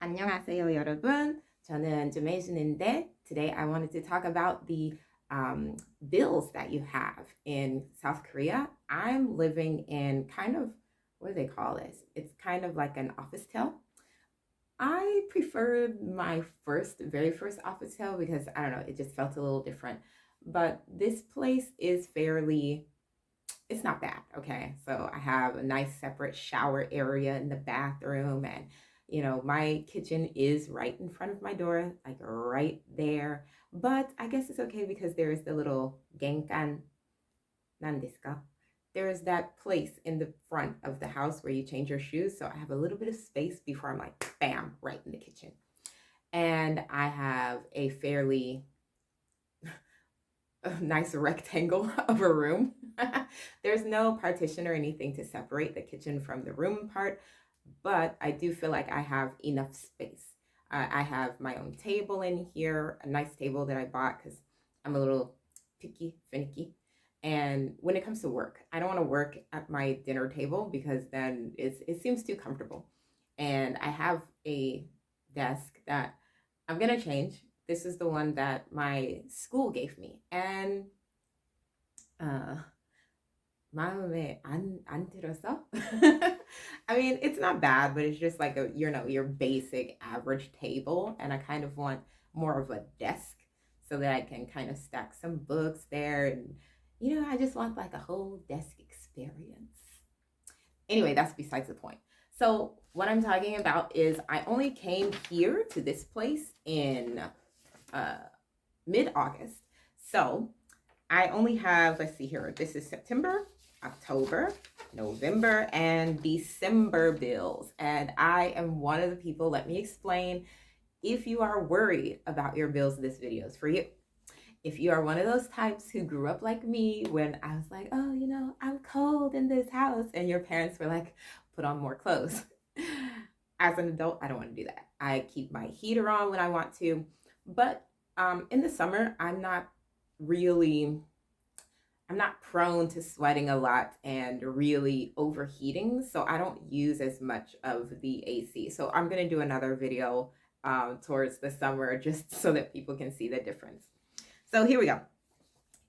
안녕하세요, 여러분. 저는 Jamaican인데 today I wanted to talk about the bills that you have in South Korea. I'm living in kind of, what do they call this? It's kind of like an office tel. I preferred my very first office tel because I don't know, it just felt a little different. But this place is it's not bad. Okay. So I have a nice separate shower area in the bathroom, and my kitchen is right in front of my door, like right there. But I guess it's okay because there's the little genkan nandeska. There's that place in the front of the house where you change your shoes. So I have a little bit of space before I'm like, bam, right in the kitchen. And I have a fairly a nice rectangle of a room. There's no partition or anything to separate the kitchen from the room part, but I do feel like I have enough space. I have my own table in here, a nice table that I bought because I'm a little picky, finicky. And when it comes to work, I don't want to work at my dinner table because then it seems too comfortable. And I have a desk that I'm going to change. This is the one that my school gave me. And uh, 마음에 안 들어서. I mean, it's not bad, but it's just like your basic average table, and I kind of want more of a desk so that I can kind of stack some books there, and I just want like a whole desk experience. Anyway, that's besides the point. So what I'm talking about is I only came here to this place in uh, mid-August. So I only have, let's see here, this is September, October, November, and December bills. And I am one of the people, let me explain. If you are worried about your bills, this video is for you. If you are one of those types who grew up like me when I was like, oh, I'm cold in this house, and your parents were like, put on more clothes. As an adult, I don't want to do that. I keep my heater on when I want to. But in the summer, really I'm not prone to sweating a lot and really overheating, so I don't use as much of the AC. So I'm going to do another video towards the summer just so that people can see the difference. So here we go.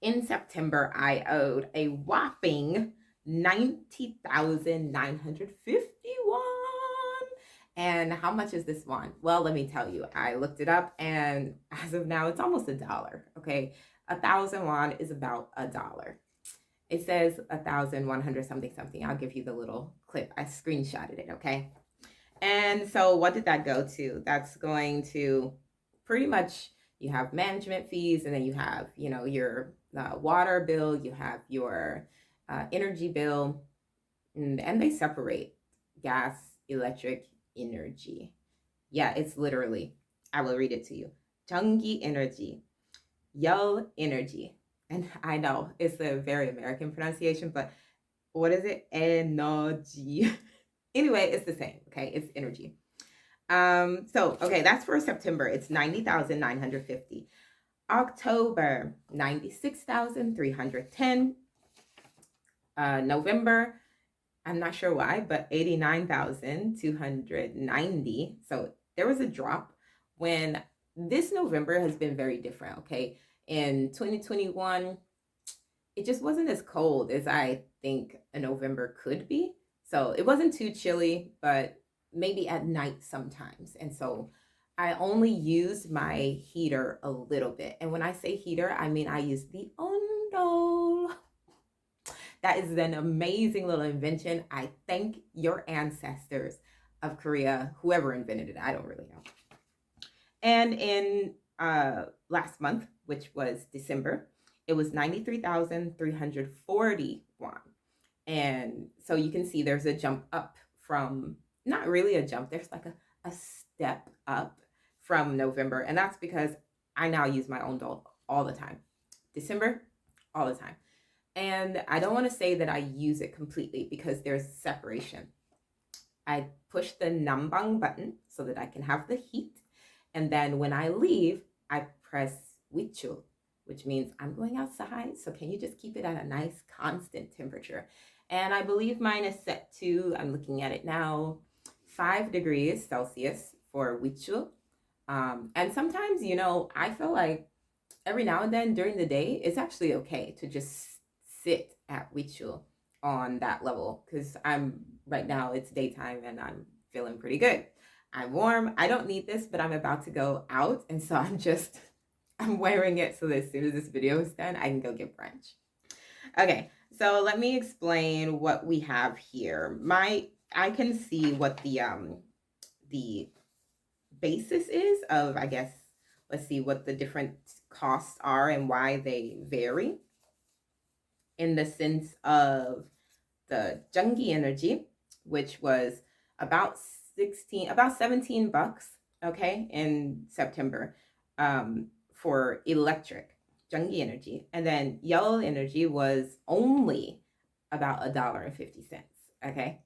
In September, I owed a whopping 90,951. And how much is this won? Well, let me tell you. I looked it up, and as of now, it's almost $1. Okay, 1,000 won is about $1. It says 1,100 something something. I'll give you the little clip. I screenshotted it. Okay, and so what did that go to? That's going to pretty much, you have management fees, and then you have your water bill, you have your energy bill, and they separate gas, electric, energy. Yeah, it's literally, I will read it to you. 전기 energy, Yo energy. And I know it's a very American pronunciation, but what is it? Energy. Anyway, it's the same. Okay, it's energy. So okay, that's for September. It's 90,950. October, 96,310. November, I'm not sure why, but 89,290. So there was a drop when this November has been very different. Okay. In 2021, it just wasn't as cold as I think a November could be. So it wasn't too chilly, but maybe at night sometimes. And so I only used my heater a little bit. And when I say heater, I mean I use the Ondo. That is an amazing little invention. I thank your ancestors of Korea, whoever invented it. I don't really know. And in last month, which was December, it was 93,340 won. And so you can see there's a jump up from, not really a jump, there's like a step up from November. And that's because I now use my own doll all the time. December, all the time. And I don't want to say that I use it completely because there's separation. I push the nambang button so that I can have the heat. And then when I leave, I press wichu, which means I'm going outside. So can you just keep it at a nice constant temperature? And I believe mine is set to, I'm looking at it now, 5 degrees Celsius for wichu. And sometimes, I feel like every now and then during the day, it's actually okay to just sit at wichu on that level because right now it's daytime and I'm feeling pretty good. I'm warm. I don't need this, but I'm about to go out. And so I'm wearing it so that as soon as this video is done, I can go get brunch. Okay, so let me explain what we have here. I can see what the basis is of, I guess, let's see what the different costs are and why they vary in the sense of the Jungi energy, which was about 17 bucks, okay, in September, for electric Jungi energy. And then yellow energy was only about $1.50, okay?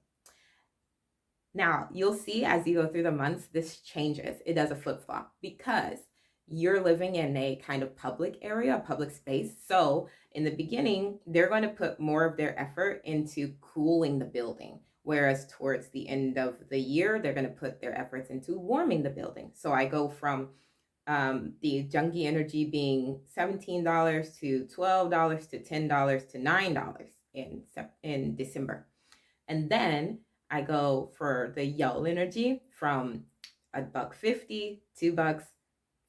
Now, you'll see as you go through the months, this changes. It does a flip-flop because you're living in a kind of public area, a public space. So in the beginning, they're going to put more of their effort into cooling the building. Whereas towards the end of the year, they're going to put their efforts into warming the building. So I go from the Jungi energy being $17 to $12 to $10 to $9 in December. And then I go for the Yell energy from $1.50, $2,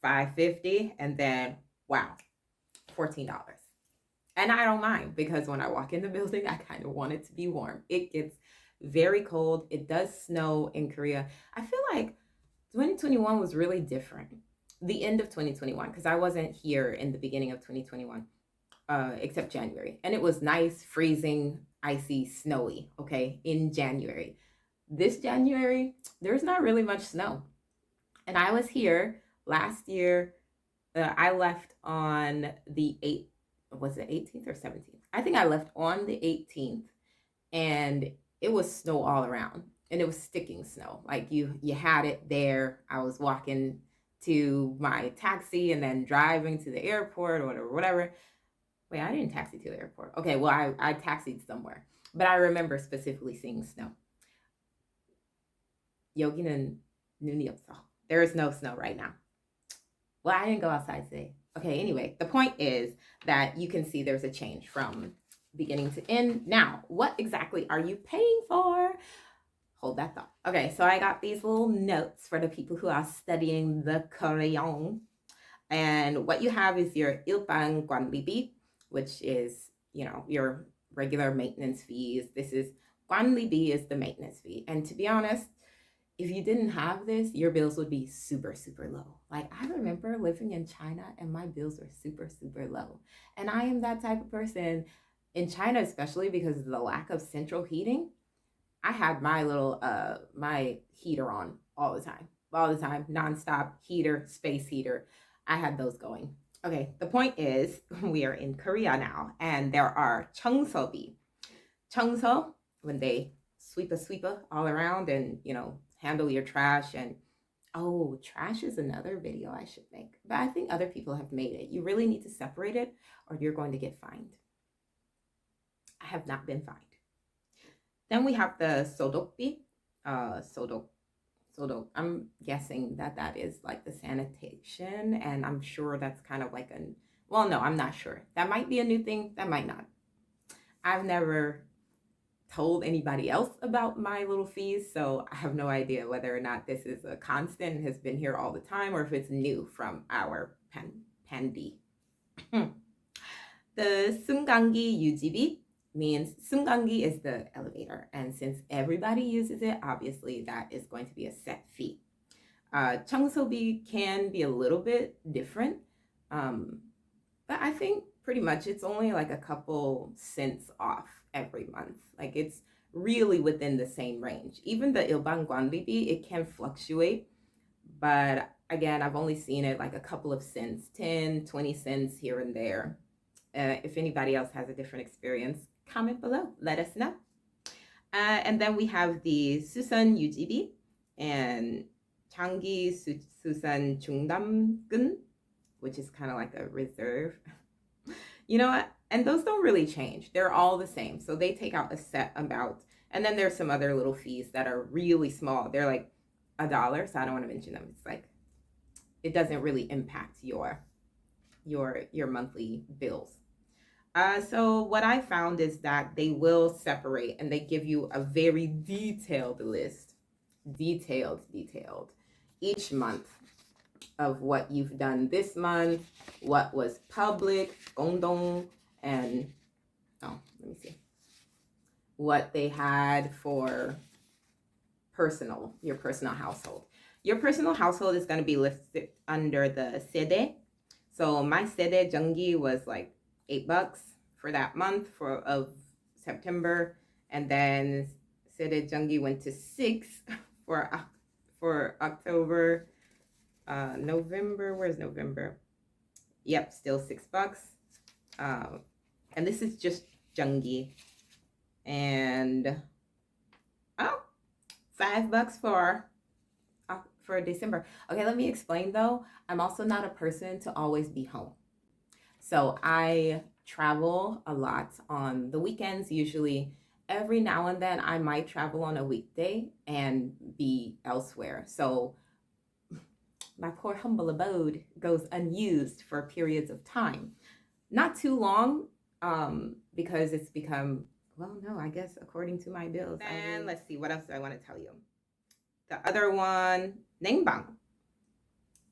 $5.50, and then wow, $14. And I don't mind because when I walk in the building, I kind of want it to be warm. It gets very cold. It does snow in Korea. I feel like 2021 was really different. The end of 2021, because I wasn't here in the beginning of 2021, except January. And it was nice, freezing, icy, snowy, okay, in January. This January, there's not really much snow. And I was here last year. I left on the 8th, was it 18th or 17th? I think I left on the 18th, and it was snow all around, and it was sticking snow. Like you had it there. I was walking to my taxi and then driving to the airport or whatever. Wait, I didn't taxi to the airport. Okay, well, I taxied somewhere. But I remember specifically seeing snow. 여기는 눈이 없어. There is no snow right now. Well, I didn't go outside today. Okay, anyway, the point is that you can see there's a change from beginning to end. Now, what exactly are you paying for? Hold that thought. Okay, so I got these little notes for the people who are studying the Korean. And what you have is your 일반 관리비, which is, your regular maintenance fees. This is 관리비 is the maintenance fee. And to be honest, if you didn't have this, your bills would be super, super low. Like I remember living in China and my bills were super, super low. And I am that type of person in China, especially because of the lack of central heating. I had my little, my heater on all the time, nonstop heater, space heater. I had those going. Okay, the point is we are in Korea now and there are 청소비. 청소, when they sweep all around and, handle your trash. And trash is another video I should make, but I think other people have made it. You really need to separate it or you're going to get fined. I have not been fined. Then we have the sodokbi. Sodok. I'm guessing that is like the sanitation, and I'm sure that's kind of like no, I'm not sure. That might be a new thing. That might not. I've never told anybody else about my little fees, so I have no idea whether or not this is a constant and has been here all the time, or if it's new from our Pandi. The 승강기 유지비 means 승강기 is the elevator, and since everybody uses it, obviously that is going to be a set fee. 청소비 can be a little bit different, but I think pretty much it's only like a couple cents off every month. Like it's really within the same range. Even the 일반 관리비, it can fluctuate, but again, I've only seen it like a couple of cents, 10, 20 cents here and there. If anybody else has a different experience, comment below, let us know. And then we have the 수선 유지비 and 장기 수선 중담금, which is kind of like a reserve. You know what? And those don't really change. They're all the same. So they take out a set amount. And then there's some other little fees that are really small. They're like $1, so I don't want to mention them. It's like it doesn't really impact your monthly bills. So what I found is that they will separate and they give you a very detailed list, detailed each month of what you've done this month, what was public, gongdong, and oh, let me see, what they had for your personal household. Your personal household is going to be listed under the sede. So my sede jungi was like $8 for that month of September, and then sede jungi went to 6 for October. November, where's November? Yep, still $6. And this is just jungi, and oh, $5 for December. Okay, let me explain though. I'm also not a person to always be home. So I travel a lot on the weekends. Usually every now and then I might travel on a weekday and be elsewhere. So my poor humble abode goes unused for periods of time. Not too long, because it's become, well, no, I guess according to my bills. And let's see, what else do I want to tell you? The other one, Nengbang.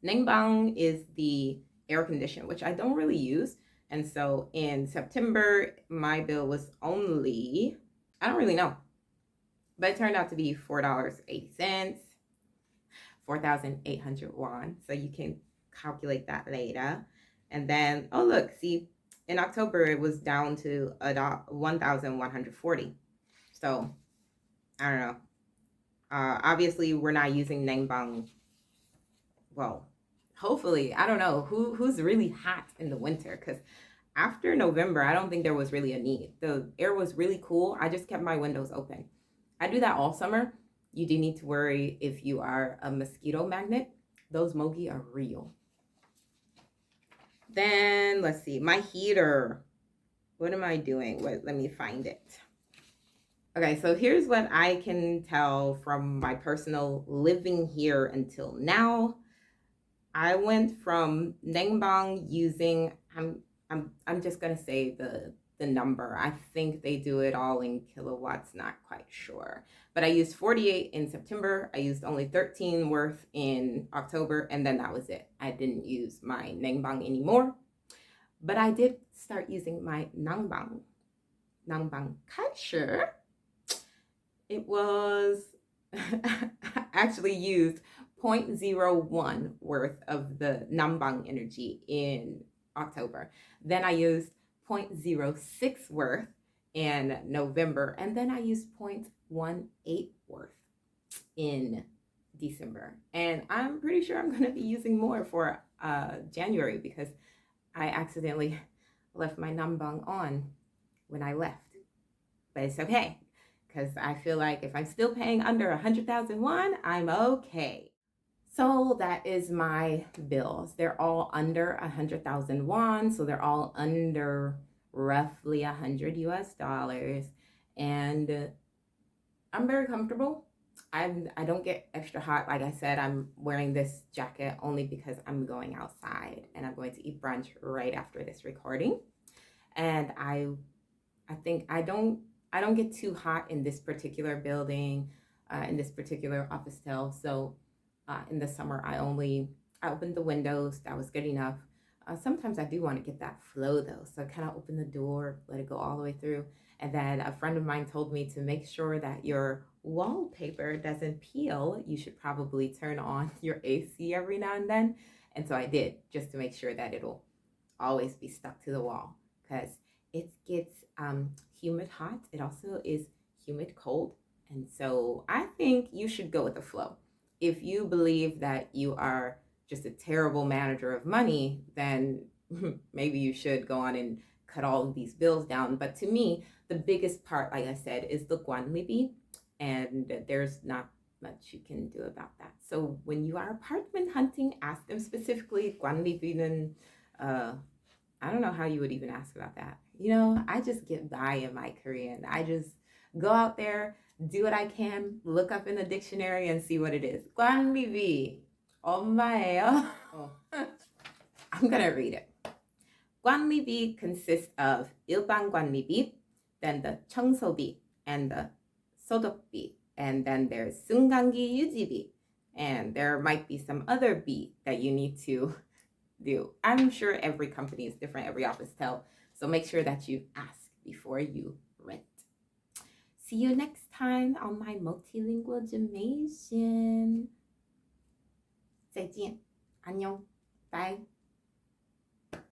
Nengbang is the air conditioner, which I don't really use. And so in September, my bill was only, I don't really know, but it turned out to be $4.80, 4,800 won. So you can calculate that later. And then, oh, look, see, in October, it was down to 1,140. So I don't know. Obviously, we're not using Nengbang. Well, hopefully, I don't know who's really hot in the winter, because after November, I don't think there was really a need. The air was really cool. I just kept my windows open. I do that all summer. You do need to worry if you are a mosquito magnet. Those mogi are real. Then let's see, my heater. What am I doing? Let me find it. Okay, so here's what I can tell from my personal living here until now. I went from Nengbang using, I'm just gonna say the number. I think they do it all in kilowatts, not quite sure. But I used 48 in September. I used only 13 worth in October, and then that was it. I didn't use my Nengbang anymore. But I did start using my Nangbang culture. It was actually used 0.01 worth of the Nangbang energy in October. Then I used 0.06 worth in November, and then I used 0.18 worth in December. And I'm pretty sure I'm going to be using more for January, because I accidentally left my Nangbang on when I left. But it's okay, because I feel like if I'm still paying under 100,000 won, I'm okay. So that is my bills. They're all under 100,000 won, so they're all under roughly 100 US dollars, and I'm very comfortable. I don't get extra hot. Like I said, I'm wearing this jacket only because I'm going outside and I'm going to eat brunch right after this recording. And I think I don't get too hot in this particular building, in this particular office cell. So in the summer, I opened the windows. That was good enough. Sometimes I do want to get that flow though. So I kind of open the door, let it go all the way through. And then a friend of mine told me to make sure that your wallpaper doesn't peel. You should probably turn on your AC every now and then. And so I did, just to make sure that it'll always be stuck to the wall, because it gets humid hot. It also is humid cold. And so I think you should go with the flow. If you believe that you are just a terrible manager of money, then maybe you should go on and cut all of these bills down. But to me, the biggest part, like I said, is the guanlibi, and there's not much you can do about that. So when you are apartment hunting, ask them specifically, guanlibi는, I don't know how you would even ask about that. I just get by in my Korean. I just go out there, do what I can, look up in the dictionary and see what it is. 관리비 엄마예요. Oh. I'm gonna read it. 관리비 consists of 일반 관리비, then the 청소비 and the 소독비, and then there's 승강기 유지비, and there might be some other B that you need to do. I'm sure every company is different, every office tell, so make sure that you ask before you rent. See you next time on my multilingual Jamation. 再见. 안녕. Bye.